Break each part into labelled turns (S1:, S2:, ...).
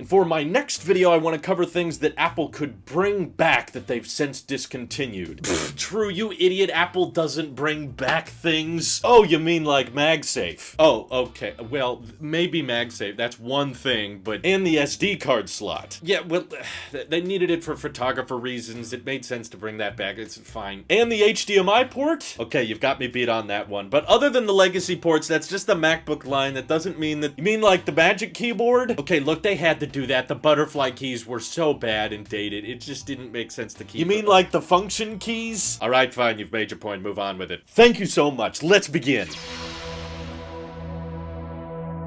S1: For my next video, I want to cover things that Apple could bring back that they've since discontinued. True, you idiot, Apple doesn't bring back things. Oh, you mean like MagSafe? Oh, okay, well, maybe MagSafe, that's one thing, but and the SD card slot. Yeah, well, they needed it for photographer reasons. It made sense to bring that back, it's fine. And the HDMI port? Okay, you've got me beat on that one. But other than the legacy ports, that's just the MacBook line. That doesn't mean that... You mean like the Magic Keyboard? Okay, look, they had to do that. The butterfly keys were so bad and dated. It just didn't make sense to keep. You mean like the function keys? All right, fine, you've made your point. Move on with it. Thank you so much. Let's begin.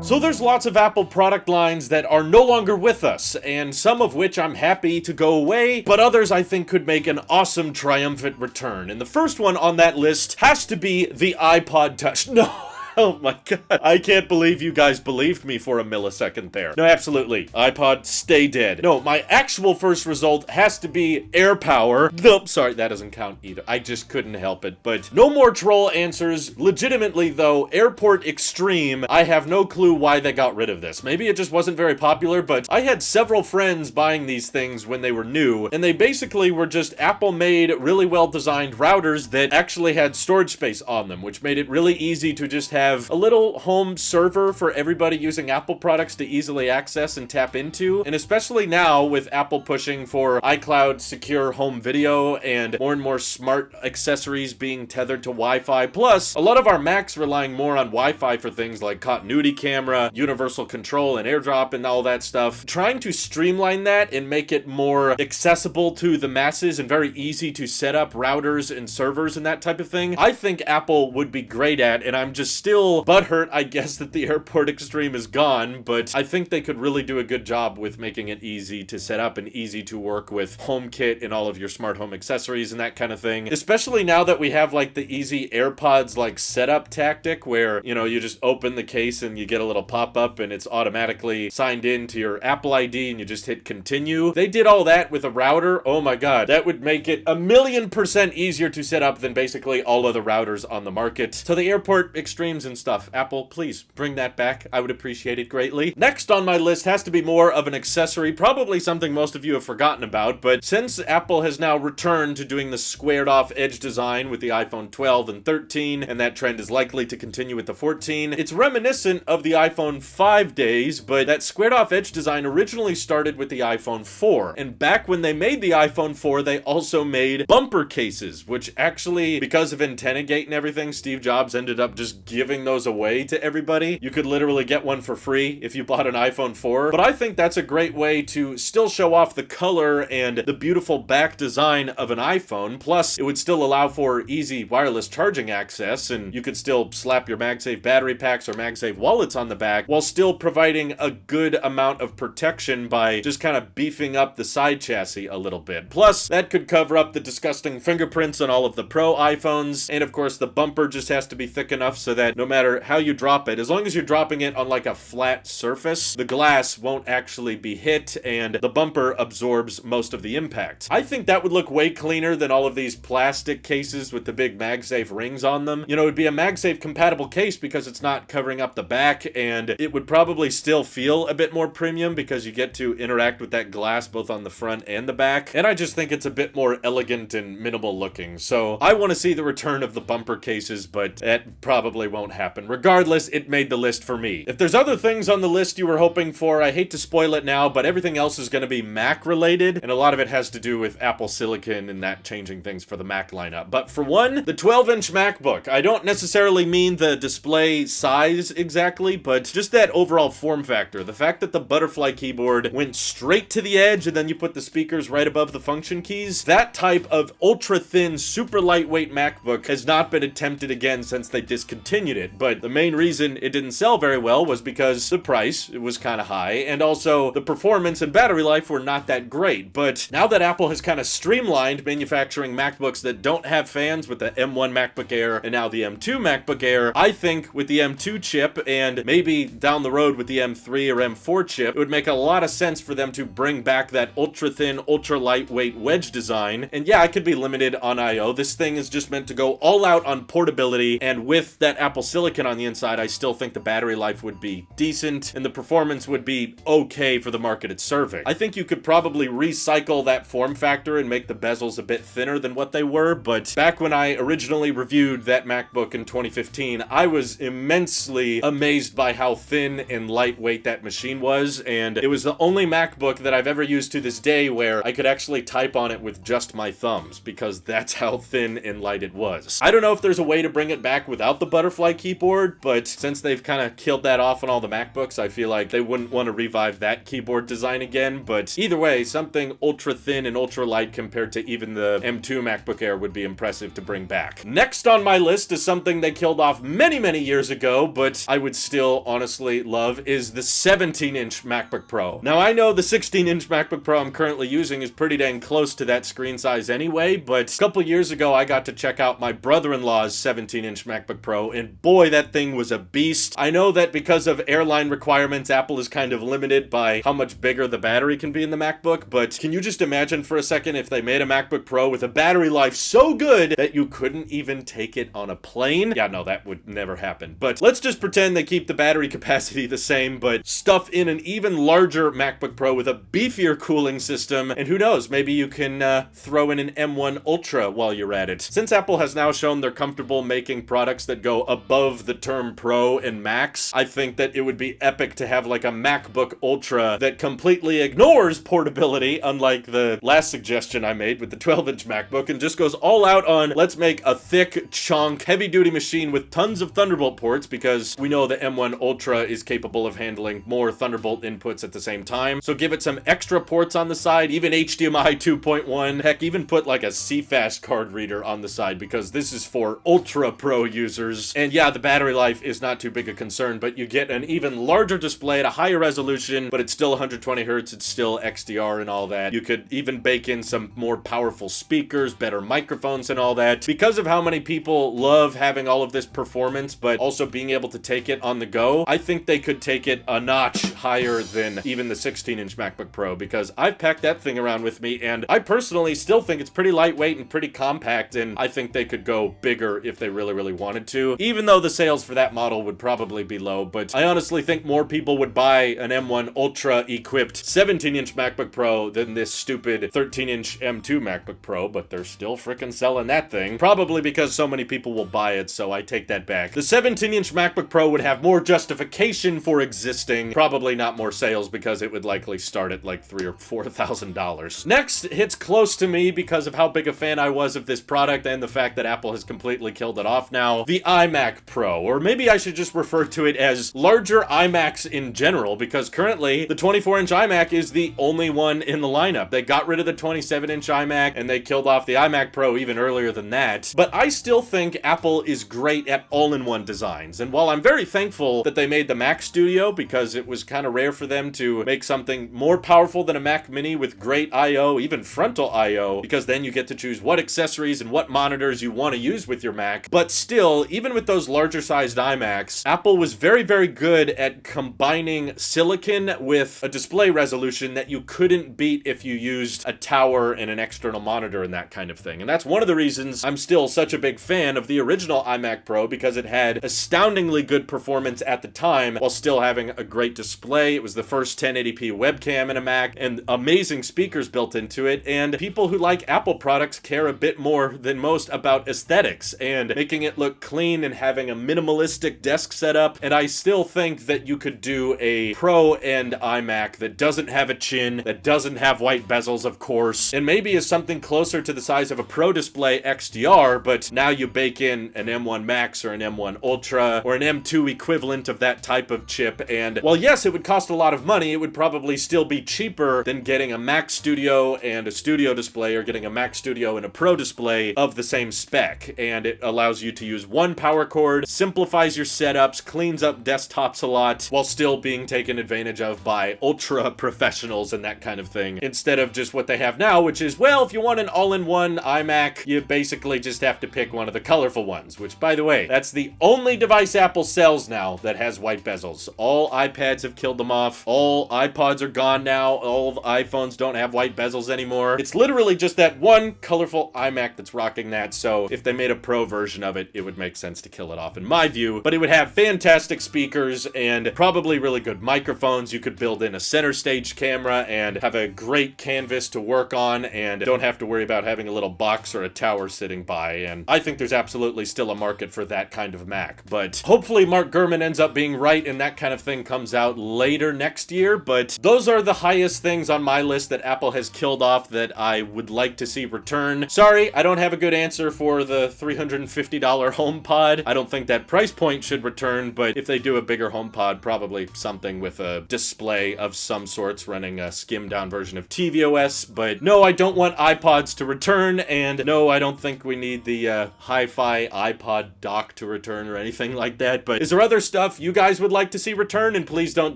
S1: So there's lots of Apple product lines that are no longer with us, and some of which I'm happy to go away, but others I think could make an awesome triumphant return. And the first one on that list has to be the iPod Touch. No! Oh my god. I can't believe you guys believed me for a millisecond there. No, absolutely. iPod, stay dead. No, my actual first result has to be AirPower. Nope, sorry, that doesn't count either. I just couldn't help it. But no more troll answers. Legitimately, though, Airport Extreme, I have no clue why they got rid of this. Maybe it just wasn't very popular, but I had several friends buying these things when they were new, and they basically were just Apple-made, really well-designed routers that actually had storage space on them, which made it really easy to just have a little home server for everybody using Apple products to easily access and tap into. And especially now with Apple pushing for iCloud secure home video and more smart accessories being tethered to Wi-Fi. Plus, a lot of our Macs relying more on Wi-Fi for things like continuity camera, universal control, and AirDrop and all that stuff. Trying to streamline that and make it more accessible to the masses and very easy to set up routers and servers and that type of thing, I think Apple would be great at, and I'm just still butthurt, I guess, that the Airport Extreme is gone, but I think they could really do a good job with making it easy to set up and easy to work with HomeKit and all of your smart home accessories and that kind of thing. Especially now that we have like the easy AirPods like setup tactic where, you know, you just open the case and you get a little pop-up and it's automatically signed in to your Apple ID and you just hit continue. They did all that with a router. Oh my god, that would make it 1,000,000% easier to set up than basically all other routers on the market. So the Airport Extremes and stuff, Apple, please bring that back. I would appreciate it greatly. Next on my list has to be more of an accessory, probably something most of you have forgotten about, but since Apple has now returned to doing the squared off edge design with the iPhone 12 and 13, and that trend is likely to continue with the 14, it's reminiscent of the iPhone 5 days, but that squared off edge design originally started with the iPhone 4, and back when they made the iPhone 4, they also made bumper cases, which actually, because of antenna gate and everything, Steve Jobs ended up just giving those away to everybody. You could literally get one for free if you bought an iPhone 4, but I think that's a great way to still show off the color and the beautiful back design of an iPhone, plus it would still allow for easy wireless charging access, and you could still slap your MagSafe battery packs or MagSafe wallets on the back while still providing a good amount of protection by just kind of beefing up the side chassis a little bit. Plus, that could cover up the disgusting fingerprints on all of the Pro iPhones, and of course the bumper just has to be thick enough so that no matter how you drop it, as long as you're dropping it on like a flat surface, the glass won't actually be hit and the bumper absorbs most of the impact. I think that would look way cleaner than all of these plastic cases with the big MagSafe rings on them. You know, it would be a MagSafe compatible case because it's not covering up the back, and it would probably still feel a bit more premium because you get to interact with that glass both on the front and the back, and I just think it's a bit more elegant and minimal looking. So I want to see the return of the bumper cases, but that probably won't happen. Regardless, it made the list for me. If there's other things on the list you were hoping for, I hate to spoil it now, but everything else is going to be Mac related, and a lot of it has to do with Apple Silicon and that changing things for the Mac lineup. But for one, the 12-inch MacBook. I don't necessarily mean the display size exactly, but just that overall form factor. The fact that the butterfly keyboard went straight to the edge and then you put the speakers right above the function keys, that type of ultra-thin, super lightweight MacBook has not been attempted again since they discontinued it. But the main reason it didn't sell very well was because the price was kind of high, and also the performance and battery life were not that great. But now that Apple has kind of streamlined manufacturing MacBooks that don't have fans with the M1 MacBook Air and now the M2 MacBook Air, I think with the M2 chip and maybe down the road with the M3 or M4 chip, it would make a lot of sense for them to bring back that ultra-thin, ultra-lightweight wedge design. And yeah, I could be limited on I/O. This thing is just meant to go all out on portability, and with that Apple silicon on the inside, I still think the battery life would be decent and the performance would be okay for the market it's serving. I think you could probably recycle that form factor and make the bezels a bit thinner than what they were, but back when I originally reviewed that MacBook in 2015, I was immensely amazed by how thin and lightweight that machine was, and it was the only MacBook that I've ever used to this day where I could actually type on it with just my thumbs, because that's how thin and light it was. I don't know if there's a way to bring it back without the butterfly keyboard, but since they've kind of killed that off on all the MacBooks, I feel like they wouldn't want to revive that keyboard design again. But either way, something ultra thin and ultra light compared to even the M2 MacBook Air would be impressive to bring back. Next on my list is something they killed off many years ago, but I would still honestly love, is the 17-inch MacBook Pro. Now, I know the 16-inch MacBook Pro I'm currently using is pretty dang close to that screen size anyway, but a couple years ago I got to check out my brother-in-law's 17-inch MacBook Pro, and boy, that thing was a beast. I know that because of airline requirements, Apple is kind of limited by how much bigger the battery can be in the MacBook, but can you just imagine for a second if they made a MacBook Pro with a battery life so good that you couldn't even take it on a plane? Yeah, no, that would never happen. But let's just pretend they keep the battery capacity the same, but stuff in an even larger MacBook Pro with a beefier cooling system, and who knows, maybe you can throw in an M1 Ultra while you're at it. Since Apple has now shown they're comfortable making products that go above the term Pro and Max, I think that it would be epic to have like a MacBook Ultra that completely ignores portability, unlike the last suggestion I made with the 12-inch MacBook, and just goes all out on, let's make a thick, chunk, heavy-duty machine with tons of Thunderbolt ports, because we know the M1 Ultra is capable of handling more Thunderbolt inputs at the same time. So give it some extra ports on the side, even HDMI 2.1, heck, even put like a CFast card reader on the side, because this is for Ultra Pro users. And yeah, the battery life is not too big a concern, but you get an even larger display at a higher resolution, but it's still 120 hertz, it's still XDR and all that. You could even bake in some more powerful speakers, better microphones and all that. Because of how many people love having all of this performance, but also being able to take it on the go, I think they could take it a notch higher than even the 16-inch MacBook Pro, because I've packed that thing around with me, and I personally still think it's pretty lightweight and pretty compact, and I think they could go bigger if they really wanted to, even though the sales for that model would probably be low. But I honestly think more people would buy an M1 Ultra equipped 17-inch MacBook Pro than this stupid 13-inch M2 MacBook Pro, but they're still freaking selling that thing, probably because so many people will buy it, so I take that back. The 17-inch MacBook Pro would have more justification for existing, probably not more sales, because it would likely start at like $3,000 or $4,000. Next hits close to me because of how big a fan I was of this product and the fact that Apple has completely killed it off now, the iMac Pro, or maybe I should just refer to it as larger iMacs in general, because currently the 24-inch iMac is the only one in the lineup. They got rid of the 27-inch iMac and they killed off the iMac Pro even earlier than that. But I still think Apple is great at all-in-one designs, and while I'm very thankful that they made the Mac Studio, because it was kind of rare for them to make something more powerful than a Mac Mini with great I/O, even frontal I/O, because then you get to choose what accessories and what monitors you want to use with your Mac. But still, even with those larger sized iMacs, Apple was very good at combining silicon with a display resolution that you couldn't beat if you used a tower and an external monitor and that kind of thing. And that's one of the reasons I'm still such a big fan of the original iMac Pro, because it had astoundingly good performance at the time while still having a great display. It was the first 1080p webcam in a Mac, and amazing speakers built into it, and people who like Apple products care a bit more than most about aesthetics and making it look clean and having a minimalistic desk setup. And I still think that you could do a Pro end iMac that doesn't have a chin, that doesn't have white bezels, of course, and maybe is something closer to the size of a Pro Display XDR, but now you bake in an M1 Max or an M1 Ultra or an M2 equivalent of that type of chip, and while yes, it would cost a lot of money, it would probably still be cheaper than getting a Mac Studio and a Studio Display, or getting a Mac Studio and a Pro Display of the same spec. And it allows you to use one power cord, simplifies your setups, cleans up desktops a lot, while still being taken advantage of by ultra professionals and that kind of thing, instead of just what they have now, which is, well, if you want an all-in-one iMac, you basically just have to pick one of the colorful ones, which, by the way, that's the only device Apple sells now that has white bezels. All iPads have killed them off, all iPods are gone now, all iPhones don't have white bezels anymore. It's literally just that one colorful iMac that's rocking that, so if they made a Pro version of it, it would make sense to kill it kill it off in my view, but it would have fantastic speakers and probably really good microphones. You could build in a center stage camera and have a great canvas to work on and don't have to worry about having a little box or a tower sitting by, and I think there's absolutely still a market for that kind of Mac. But hopefully Mark Gurman ends up being right and that kind of thing comes out later next year. But those are the highest things on my list that Apple has killed off that I would like to see return. Sorry, I don't have a good answer for the $350 HomePod. I don't think that price point should return, but if they do a bigger HomePod, probably something with a display of some sorts running a skimmed down version of tvOS. But no, I don't want iPods to return, and no, I don't think we need the hi-fi iPod dock to return or anything like that. But is there other stuff you guys would like to see return? And please don't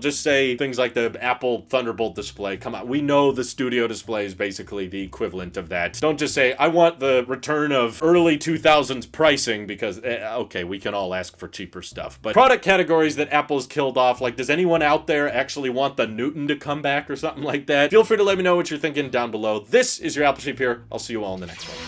S1: just say things like the Apple Thunderbolt display. Come on, we know the Studio display is basically the equivalent of that. Don't just say, I want the return of early 2000s pricing, because, okay, we can all ask for cheaper stuff. But product categories that Apple's killed off, like, does anyone out there actually want the Newton to come back or something like that? Feel free to let me know what you're thinking down below. This is your Apple Sheep here. I'll see you all in the next one.